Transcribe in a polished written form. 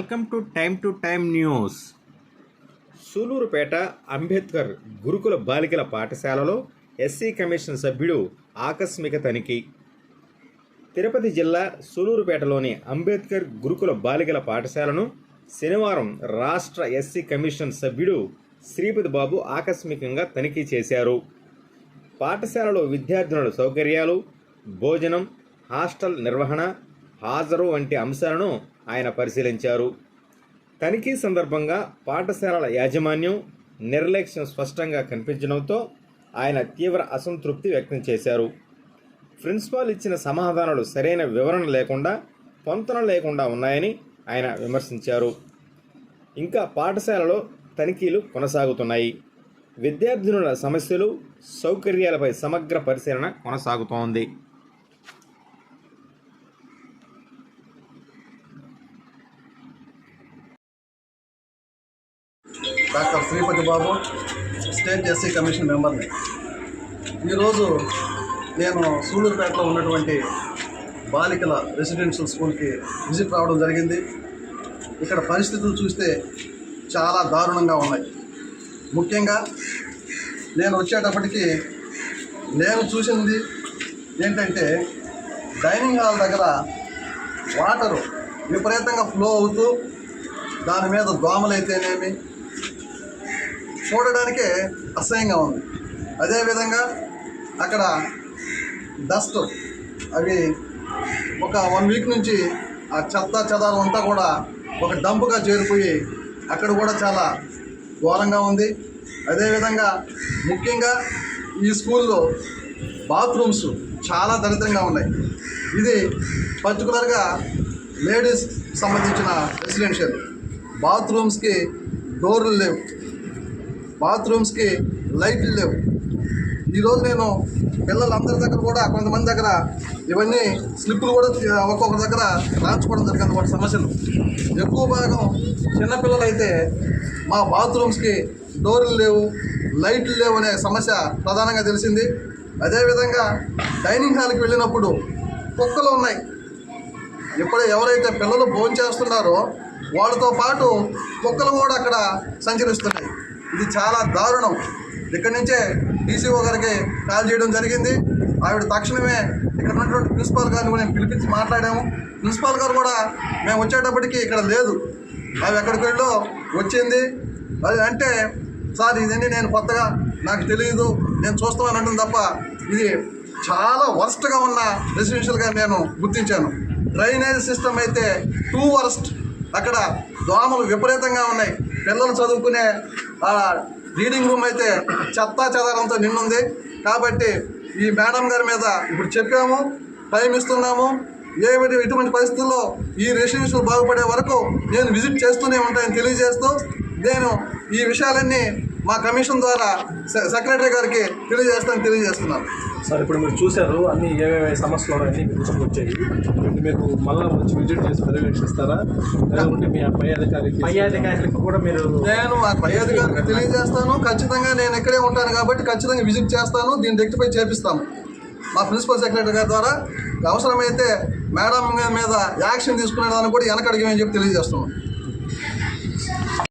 Welcome to time news. Sullurpeta Ambedkar గురుకుల బాలికల పాఠశాలలో ఎస్సీ కమిషన్ సభ్యుడు ఆకస్మిక తనిఖీ. తిరుపతి జిల్లా సూలూరుపేటలోని అంబేద్కర్ గురుకుల బాలికల పాఠశాలను శనివారం రాష్ట్ర ఎస్సీ కమిషన్ సభ్యుడు శ్రీపతి బాబు ఆకస్మికంగా తనిఖీ చేశారు. పాఠశాలలో విద్యార్థినుల సౌకర్యాలు, భోజనం, హాస్టల్ నిర్వహణ, హాజరు వంటి అంశాలను ఆయన పరిశీలించారు. తనిఖీ సందర్భంగా పాఠశాలల యాజమాన్యం నిర్లక్ష్యం స్పష్టంగా కనిపించడంతో ఆయన తీవ్ర అసంతృప్తి వ్యక్తం చేశారు. ప్రిన్సిపాల్ ఇచ్చిన సమాధానాలు సరైన వివరణ లేకుండా, పొంతన లేకుండా ఉన్నాయని ఆయన విమర్శించారు. ఇంకా పాఠశాలలో తనిఖీలు కొనసాగుతున్నాయి. విద్యార్థినుల సమస్యలు, సౌకర్యాలపై సమగ్ర పరిశీలన కొనసాగుతోంది. డాక్టర్ శ్రీపతి బాబు, స్టేట్ ఎస్సీ కమిషన్ మెంబర్ని. ఈరోజు నేను సూలూరుపేటలో ఉన్నటువంటి బాలికల రెసిడెన్షియల్ స్కూల్కి విజిట్ రావడం జరిగింది. ఇక్కడ పరిస్థితులు చూస్తే చాలా దారుణంగా ఉన్నాయి. ముఖ్యంగా నేను వచ్చేటప్పటికి నేను చూసింది ఏంటంటే, డైనింగ్ హాల్ దగ్గర వాటరు విపరీతంగా ఫ్లో అవుతూ దాని మీద దోమలైతేనేమి చూడడానికే అసహ్యంగా ఉంది. అదేవిధంగా అక్కడ డస్ట్, అవి ఒక 1 వీక్ నుంచి ఆ చెత్త చెదారం అంతా కూడా ఒక డంపుగా చేరిపోయి అక్కడ కూడా చాలా ఘోరంగా ఉంది. అదేవిధంగా ముఖ్యంగా ఈ స్కూల్లో బాత్రూమ్స్ చాలా దరిద్రంగా ఉన్నాయి. ఇది పర్టికులర్గా లేడీస్ సంబంధించిన రెసిడెన్షియల్. బాత్రూమ్స్కి డోర్లు లేవు, బాత్రూమ్స్కి లైట్లు లేవు. ఈరోజు నేను పిల్లలందరి దగ్గర కూడా, కొంతమంది దగ్గర ఇవన్నీ స్లిప్పులు కూడా ఒక్కొక్కరి దగ్గర రాయించుకోవడం జరిగింది. వాటి సమస్యలు ఎక్కువ భాగం చిన్నపిల్లలు అయితే మా బాత్రూమ్స్కి డోర్లు లేవు, లైట్లు లేవు అనే సమస్య ప్రధానంగా తెలిసింది. అదేవిధంగా డైనింగ్ హాల్కి వెళ్ళినప్పుడు కుక్కలు ఉన్నాయి. ఇప్పుడు ఎవరైతే పిల్లలు భోజనం చేస్తున్నారో వాళ్ళతో పాటు కుక్కలు కూడా అక్కడ సంచరిస్తున్నాయి. ఇది చాలా దారుణం. ఇక్కడి నుంచే డీసీఓ గారికి కాల్ చేయడం జరిగింది. ఆవిడ తక్షణమే ఇక్కడ ఉన్నటువంటి ప్రిన్సిపాల్ గారిని నేను పిలిపించి మాట్లాడాము. ప్రిన్సిపాల్ గారు కూడా మేము వచ్చేటప్పటికి ఇక్కడ లేదు, అవి ఎక్కడికి వెళ్ళో వచ్చింది. అది అంటే, సార్ ఇదండి నేను కొత్తగా, నాకు తెలియదు, నేను చూస్తామని అంటుంది తప్ప ఇది చాలా వర్స్ట్గా ఉన్న రెసిడెన్షియల్గా నేను గుర్తించాను. డ్రైనేజ్ సిస్టమ్ అయితే 2 వర్స్ట్. అక్కడ దోమలు విపరీతంగా ఉన్నాయి. పిల్లలు చదువుకునే రీడింగ్ రూమ్ అయితే చెత్తా చెదారంతో నిన్నుంది. కాబట్టి ఈ మేడం గారి మీద ఇప్పుడు చెప్పాము, టైం ఇస్తున్నాము. ఇటువంటి పరిస్థితుల్లో ఈ రెసిడెన్షియల్ బాగుపడే వరకు నేను విజిట్ చేస్తూనే ఉంటానని తెలియజేస్తూ, నేను ఈ విషయాలన్నీ మా కమిషన్ ద్వారా సెక్రటరీ గారికి తెలియజేస్తున్నాను. సార్, ఇప్పుడు మీరు చూశారు అన్ని ఏవేవి సమస్యలు అన్నీ దృష్టికి వచ్చాయి. మీరు మళ్ళీ వచ్చి విజిట్ చేసి పర్యవేక్షిస్తారా, లేకుంటే మీ పై అధికారులకు కూడా మీరు? నేను ఆ పై అధికారికి తెలియజేస్తాను. ఖచ్చితంగా నేను ఇక్కడే ఉంటాను కాబట్టి ఖచ్చితంగా విజిట్ చేస్తాను. దీన్ని రెక్టిఫై చేపిస్తాము మా ప్రిన్సిపల్ సెక్రటరీ గారి ద్వారా. అవసరమైతే మేడం మీద యాక్షన్ తీసుకునే దాన్ని కూడా వెనకడిగమని చెప్పి తెలియజేస్తున్నాను.